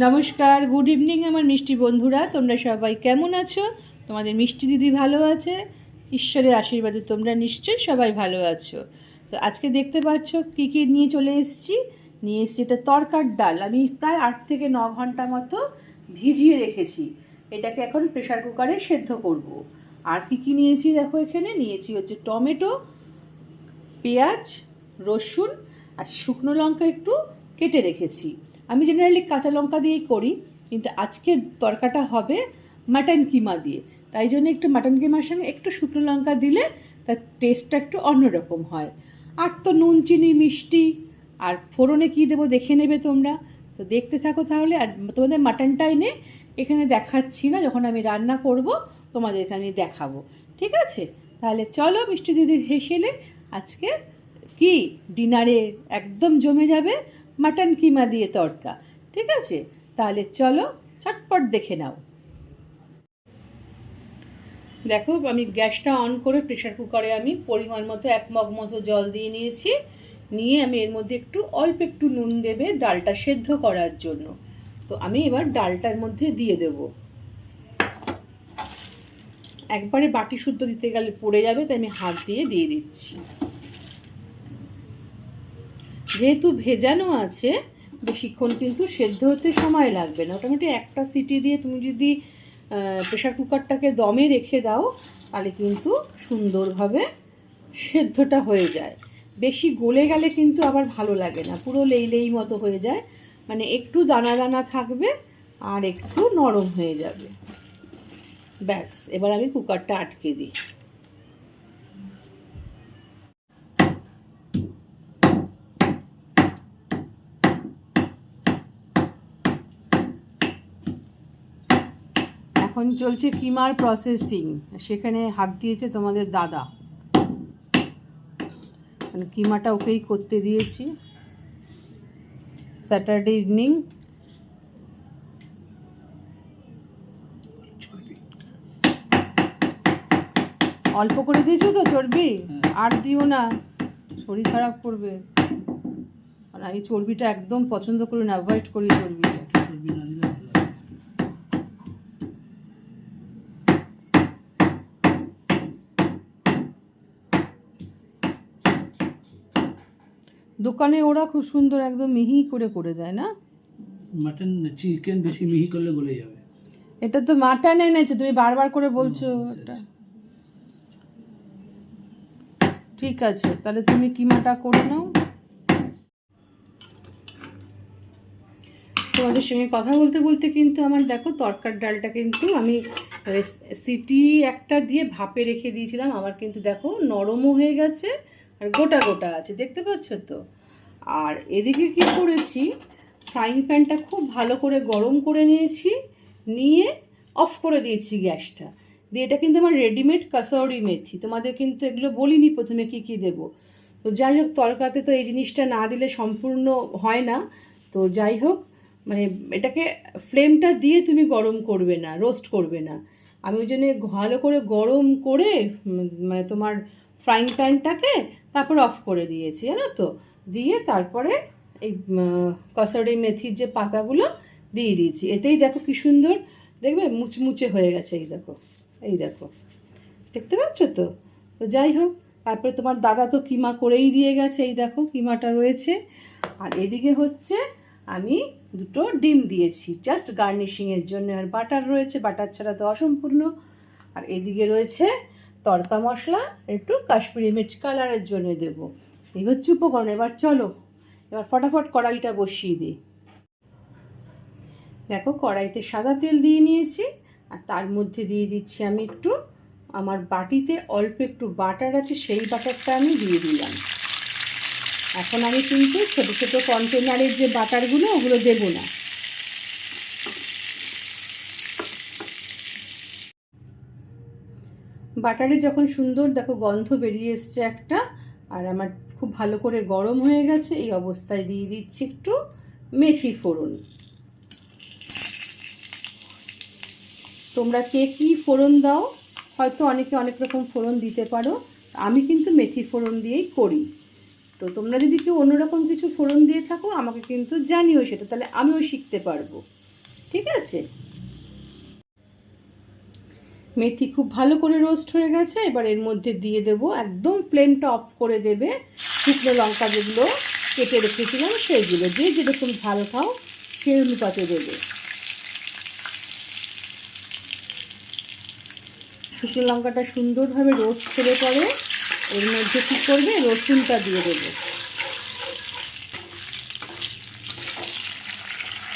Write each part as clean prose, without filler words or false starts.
নমস্কার, good evening আমার মিষ্টি বন্ধুরা। তোমরা সবাই কেমন আছো? তোমাদের মিষ্টি দিদি ভালো আছে, ঈশ্বরের আশীর্বাদে তোমরা নিশ্চয়ই সবাই ভালো আছো। তো আজকে দেখতে পাচ্ছ কী কী নিয়ে চলে এসেছি। এটা তরকার ডাল। আমি প্রায় 8 থেকে 9 ঘন্টা মতো ভিজিয়ে রেখেছি। এটাকে এখন প্রেশার কুকারে সেদ্ধ করব। আর কী নিয়েছি দেখো, এখানে নিয়েছি হচ্ছে টমেটো, পেঁয়াজ, রসুন আর শুকনো লঙ্কা একটু কেটে রেখেছি। আমি জেনারেলি কাঁচা লঙ্কা দিয়েই করি, কিন্তু আজকের তরকাটা হবে মাটন কিমা দিয়ে। তাই জন্য একটু মাটন কিমার সঙ্গে একটু শুকনো লঙ্কা দিলে তার টেস্টটা একটু অন্যরকম হয়। আর তো নুন, চিনি, মিষ্টি আর ফোড়নে কী দেবো দেখে নেবে তোমরা। তো দেখতে থাকো তাহলে। আর তোমাদের মাটনটা এনে এখানে দেখাচ্ছি না, যখন আমি রান্না করব তোমাদেরকে আমি দেখাবো, ঠিক আছে? তাহলে চলো মিষ্টি দিদির হেসেলে আজকে কি ডিনারে একদম জমে যাবে মাটন কিমা দিয়ে তড়কা, ঠিক আছে? তাহলে চলো চটপট দেখে নাও। দেখো, আমি গ্যাসটা অন করে প্রেশার কুকারে আমি পরিমাণ মতো 1 মগ মতো জল দিয়ে নিয়েছি। নিয়ে আমি এর মধ্যে অল্প একটু নুন দেবে ডালটা সেদ্ধ করার জন্য। তো আমি এবার ডালটার মধ্যে দিয়ে দেব। একবারে বাটি শুদ্ধ দিতে গেলে পড়ে যাবে, তাই আমি হাত দিয়ে দিচ্ছি। যেহেতু ভেজানো আছে, বেশিক্ষণ কিন্তু সেদ্ধ হতে সময় লাগবে না। মোটামুটি একটা সিটি দিয়ে তুমি যদি প্রেশার কুকারটাকে দমে রেখে দাও, তাহলে কিন্তু সুন্দরভাবে সেদ্ধটা হয়ে যায়। বেশি গলে গেলে কিন্তু আবার ভালো লাগে না, পুরো লেই মতো হয়ে যায়। মানে একটু দানা দানা থাকবে আর একটু নরম হয়ে যাবে। ব্যাস, এবার আমি কুকারটা আটকে দিই। এখন চলছে কিমার প্রসেসিং। সেখানে হাত দিয়েছে তোমাদের দাদা, মানে কিমাটা ওকেই করতে দিয়েছি। Saturday evening. অল্প করে দিয়েছো তো চর্বি? আর দিও না, শরীর খারাপ করবে। আর আমি চর্বিটা একদম পছন্দ করি না, অ্যাভয়েড করি চর্বিটা। দোকানে ওরা খুব সুন্দর একদম মিহি করে দেয় না? মাটন চিকেন বেশি মিহি করলে গলে যাবে। এটা তো মাটন এনেছে, তুমি বারবার করে বলছো এটা। ঠিক আছে, তাহলে তুমি কিমাটা করে নাও। তোমাদের সঙ্গে কথা বলতে বলতে কিন্তু আমার দেখো তরকার ডালটা কিন্তু আমি সিটি একটা দিয়ে ভাপে রেখে দিয়েছিলাম। আমার কিন্তু দেখো নরমও হয়ে গেছে আর গোটা গোটা আছে, দেখতে পাচ্ছ তো? আর এদিকে কি করেছি, ফ্রাইং প্যানটা খুব ভালো করে গরম করে নিয়েছি, নিয়ে অফ করে দিয়েছি গ্যাসটা দিয়ে। এটা কিন্তু আমার রেডিমেড কাসৌরি মেথি, তোমাদের কিন্তু এগুলো বলিনি প্রথমে কি কি দেবো। তো যাই হোক, তরকাতে তো এই জিনিসটা না দিলে সম্পূর্ণ হয় না। তো যাই হোক, মানে এটাকে ফ্লেমটা দিয়ে তুমি গরম করবে না, রোস্ট করবে না। আমি ওই জন্য ভালো করে গরম করে মানে তোমার ফ্রাইং প্যানটাকে তারপর অফ করে দিয়েছি, জানো তো? দিয়ে তারপরে এই কসুরি মেথির যে পাতাগুলো দিয়ে দিয়েছি। এতেই দেখো কি সুন্দর দেখবে মুচমুচে হয়ে গেছে। এই দেখো, দেখতে পাচ্ছ তো? তো যাই হোক, তারপরে তোমার দাদা তো কিমা করেই দিয়ে গেছে, এই দেখো কিমাটা রয়েছে। আর এদিকে হচ্ছে আমি 2টো ডিম দিয়েছি জাস্ট গার্নিশিংয়ের জন্য। আর বাটার রয়েছে, বাটার ছাড়া তো অসম্পূর্ণ। আর এদিকে রয়েছে তড়কা মশলা, একটু কাশ্মীরি মির্চ কালারের জন্য দেবো। এই হচ্ছে উপকরণ। এবার চলো, এবার ফটাফট কড়াইটা বসিয়ে দিই। দেখো, কড়াইতে সাদা তেল দিয়ে নিয়েছি, আর তার মধ্যে দিয়ে দিচ্ছি আমি একটু, আমার বাটিতে অল্প একটু বাটার আছে, সেই বাটারটা আমি দিয়ে দিলাম। এখন আমি কিন্তু ছোটো ছোটো কন্টেনারের যে বাটারগুলো ওগুলো দেবো না। বাটারে যখন সুন্দর দেখো গন্ধ বেরিয়ে এসছে একটা, আর আমার খুব ভালো করে গরম হয়ে গেছে, এই অবস্থায় দিয়ে দিচ্ছি একটু মেথি ফোড়ন। তোমরা কে কী ফোড়ন দাও, হয়তো অনেকে অনেক রকম ফোড়ন দিতে পারো, আমি কিন্তু মেথি ফোড়ন দিয়েই করি। তো তোমরা যদি কেউ অন্যরকম কিছু ফোড়ন দিয়ে থাকো আমাকে কিন্তু জানিও সেটা, তাহলে আমিও শিখতে পারবো। ঠিক আছে। মেথি খুব ভালো করে রোস্ট হয়ে গেছে। এবার এর মধ্যে দিয়ে দেব, একদম ফ্লেমটা অফ করে দেবে, শুকনো লঙ্কা যেগুলো কেটে রেখেছিলাম সেইগুলো, যে যেরকম ঝাল খাও সেই অনুপাতে দেবে। শুকনো লঙ্কাটা সুন্দরভাবে রোস্ট করে পরে এর মধ্যে কী করবে, রসুনটা দিয়ে দেবে।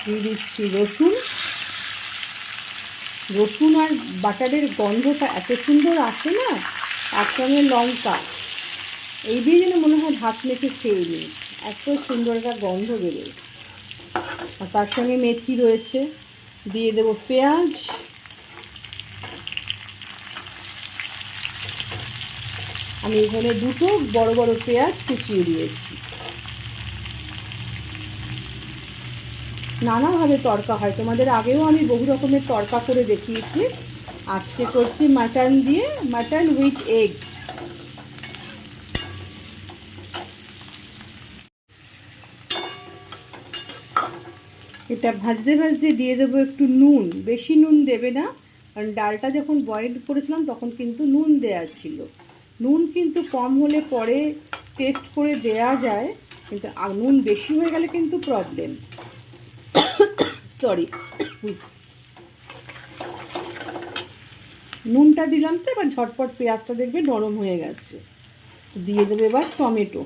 দিয়ে দিচ্ছি রসুন। রসুন আর বাটারের গন্ধটা এত সুন্দর আসে না, তার সঙ্গে লঙ্কা, এই দিয়ে যেন মনে হয় ভাত মেখে খেয়ে নিই, এত সুন্দর একটা গন্ধ বেরোয়। আর তার সঙ্গে মেথি রয়েছে। দিয়ে দেবো পেঁয়াজ, আমি এখানে দুটো বড় বড় পেঁয়াজ কুচিয়ে দিয়েছি। নানাভাবে তড়কা হয়, তোমাদের আগেও আমি বহু রকমের তড়কা করে দেখিয়েছি। আজকে করছি মাটন দিয়ে, মাটন উইথ এগ। এটা ভাজতে ভাজতে দিয়ে দেবো একটু নুন, বেশি নুন দেবে না, কারণ ডালটা যখন বয়েল করেছিলাম তখন কিন্তু নুন দেয়া ছিল। নুন কিন্তু কম হলে পরে টেস্ট করে দেয়া যায়, কিন্তু নুন বেশি হয়ে গেলে কিন্তু প্রবলেম। সরি, নুনটা দিলাম তো, এবার ঝটপট পেঁয়াজটা দেখবে নরম হয়ে গেছে। দিয়ে দেবে এবার টমেটো।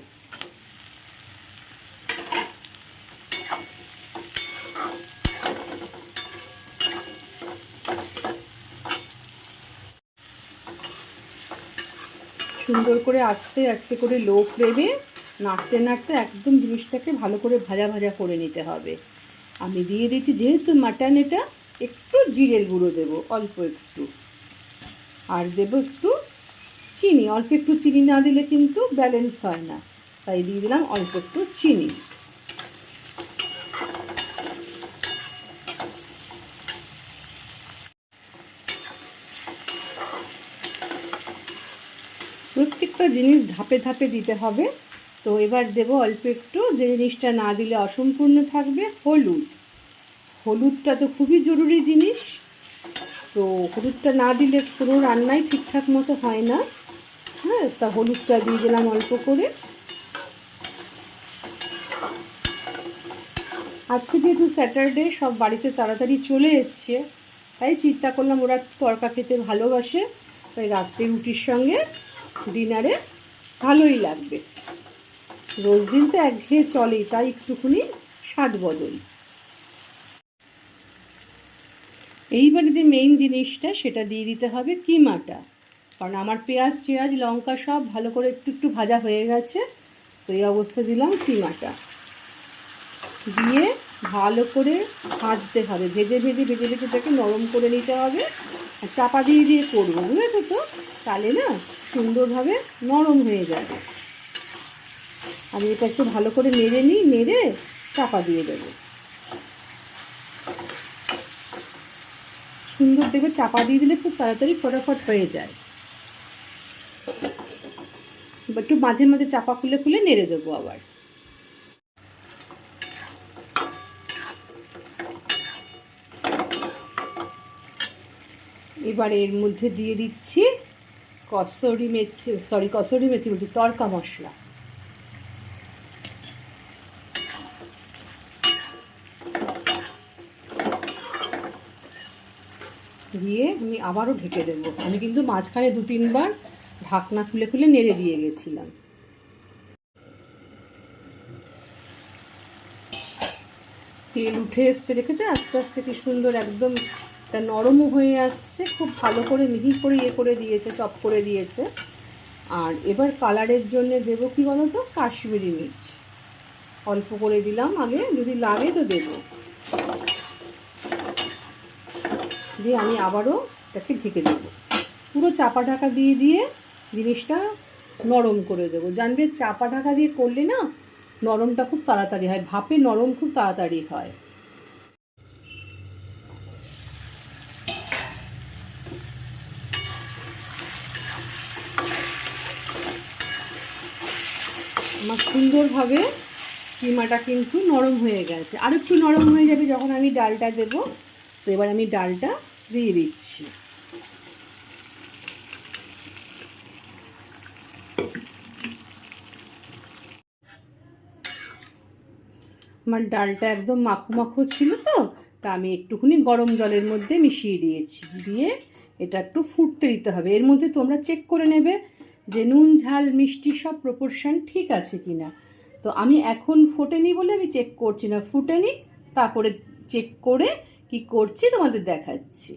সুন্দর করে আস্তে আস্তে করে লো ফ্লেমে নাড়তে নাড়তে একদম জিনিসটাকে ভালো করে ভাজা ভাজা করে নিতে হবে। আমি দিয়ে দিচ্ছি, যেহেতু মাটন এটা, একটু জিরের গুঁড়ো দেবো, অল্প একটু, আর দেবো একটু চিনি। অল্প একটু চিনি না দিলে কিন্তু ব্যালেন্স হয় না, তাই দিয়ে দিলাম অল্প একটু চিনি। প্রত্যেকটা জিনিস ধাপে ধাপে দিতে হবে। তো এবার দেবো অল্প একটু, যে জিনিসটা না দিলে অসম্পূর্ণ থাকবে, হলুদ। হলুদটা তো খুবই জরুরি জিনিস, তো হলুদটা না দিলে কোনো রান্নাই ঠিকঠাক মতো হয় না। হ্যাঁ, তা হলুদটা দিয়ে দিলাম অল্প করে। আজকে যেহেতু স্যাটারডে, সব বাড়িতে তাড়াতাড়ি চলে এসছে, তাই চিন্তা করলাম ওরা তড়কা খেতে ভালোবাসে, তাই রাত্রে রুটির সঙ্গে ডিনারে ভালোই লাগবে। রোজ দিন তো একঘেয়ে চলেই, তাই একটুখানি স্বাদ বদল। এইবারে যে মেইন জিনিসটা, সেটা দিয়ে দিতে হবে কিমাটা, কারণ আমার পেঁয়াজ টেয়াজ লঙ্কা সব ভালো করে একটু একটু ভাজা হয়ে গেছে। তো এই অবস্থা দিলাম কিমাটা দিয়ে ভালো করে ভাজতে হবে, ভেজে ভেজে ভেজে ভেজে তাকে নরম করে নিতে হবে। আর চাপা দিয়ে দিয়ে করবো, বুঝেছো তো, তাহলে না সুন্দরভাবে নরম হয়ে যাবে। আমি এটা একটু ভালো করে নেড়ে নিই, নেড়ে চাপা দিয়ে দেবো। সুন্দর দেখবে চাপা দিয়ে দিলে খুব তাড়াতাড়ি ফটাফট হয়ে যায়। একটু মাঝে মাঝে চাপা খুলে খুলে নেড়ে দেবো আবার। এবারে এর মধ্যে দিয়ে দিচ্ছি কসুরি মেথি বলছি, তড়কা মশলা। দিয়ে আমি আবারও ঢেকে দেবো। আমি কিন্তু মাঝখানে 2-3 বার ঢাকনা খুলে খুলে নেড়ে দিয়ে গেছিলাম। তেল উঠে এসছে, দেখেছো আস্তে আস্তে কি সুন্দর, একদম এটা নরমও হয়ে আসছে, খুব ভালো করে মিহি করে করে দিয়েছে, চপ করে দিয়েছে। আর এবার কালারের জন্য দেবো কি বলো তো, কাশ্মীরি মির্চ অল্প করে দিলাম, আগে যদি লাগে তো দেবো। দিয়ে আমি আবারও এটাকে ঢেকে দেবো, পুরো চাপা ঢাকা দিয়ে দিয়ে জিনিসটা নরম করে দেবো। জানবে চাপা ঢাকা দিয়ে করলে না নরমটা খুব তাড়াতাড়ি হয়, ভাপে নরম খুব তাড়াতাড়ি হয়। আমার সুন্দরভাবে কিমাটা কিন্তু নরম হয়ে গেছে, আর একটু নরম হয়ে যাবে যখন আমি ডালটা দেবো। তো এবার আমি ডালটা দিয়ে দিচ্ছি। আমার ডালটা একদম মাখো মাখো ছিল, তো তা আমি একটুখানি গরম জলের মধ্যে মিশিয়ে দিয়েছি, দিয়ে এটা একটু ফুটতে দিতে হবে। এর মধ্যে তোমরা চেক করে নেবে যে নুন ঝাল মিষ্টি সব প্রপোর্শন ঠিক আছে কিনা। তো আমি এখন ফোটেনি বলে আমি চেক করছি না, ফুটেনি তারপরে চেক করে কি করছি তোমাদের দেখাচ্ছি।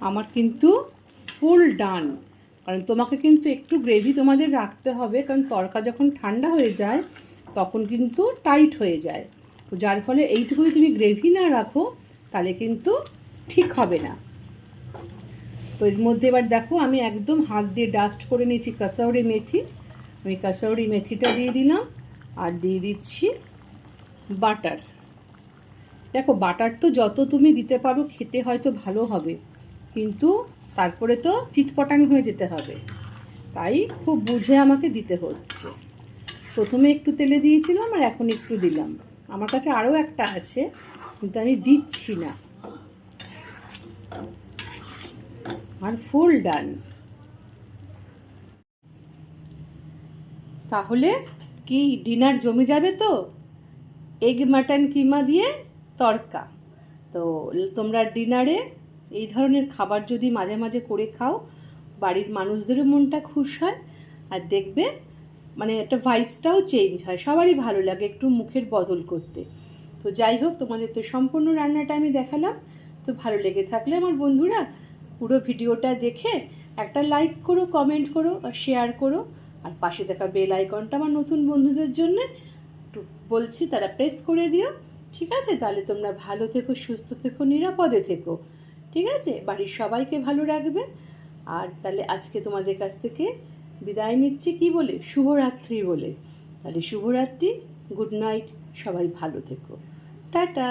আমার কিন্তু ফুল ডান, কারণ তোমাকে কিন্তু একটু গ্রেভি তোমাদের রাখতে হবে, কারণ তরকা যখন ঠান্ডা হয়ে যায় তখন কিন্তু টাইট হয়ে যায়। তো যার ফলে এইটুকুই তুমি গ্রেভি না রাখো তাহলে কিন্তু ঠিক হবে না। তো এর মধ্যে এবার দেখো আমি একদম হাত দিয়ে ডাস্ট করে নিয়েছি কাসৌরি মেথি। আমি কাসৌরি মেথিটা দিয়ে দিলাম, আর দিয়ে দিচ্ছি বাটার। দেখো বাটার তো যত তুমি দিতে পারো খেতে হয়তো ভালো হবে, কিন্তু তারপরে তো চিটপটাং হয়ে যেতে হবে, তাই খুব বুঝে আমাকে দিতে হচ্ছে। প্রথমে একটু তেলে দিয়েছিলাম আর এখন একটু দিলাম। আমার কাছে আরও একটা আছে কিন্তু আমি দিচ্ছি না। আর ফুল ডান। তাহলে কি ডিনার জমে যাবে তো? এগ মাটন কিমা দিয়ে তড়কা। তো তোমরা ডিনারে এই ধরনের খাবার যদি মাঝে মাঝে করে খাও, বাড়ির মানুষদেরও মনটা খুশ হয়, আর দেখবে মানে একটা ভাইবসটাও চেঞ্জ হয়, সবারই ভালো লাগে একটু মুখের বদল করতে। তো যাই হোক, তোমাদের তো সম্পূর্ণ রান্নাটা আমি দেখালাম। তো ভালো লেগে থাকলে আমার বন্ধুরা পুরো ভিডিওটা দেখে একটা লাইক করো, কমেন্ট করো আর শেয়ার করো। আর পাশে থাকা বেল আইকনটা আমার নতুন বন্ধুদের জন্য একটু বলছি, তারা প্রেস করে দিও। ঠিক আছে? তাহলে তোমরা ভালো থেকো, সুস্থ থেকো, নিরাপদে থেকো। ঠিক আছে? বাড়ির সবাইকে ভালো রাখবে। আর তাহলে আজকে তোমাদের কাছ থেকে বিদায় নিচ্ছি কি বলে, শুভরাত্রি বলে। তাহলে শুভরাত্রি, গুড নাইট, সবাই ভালো থেকো, টাটা।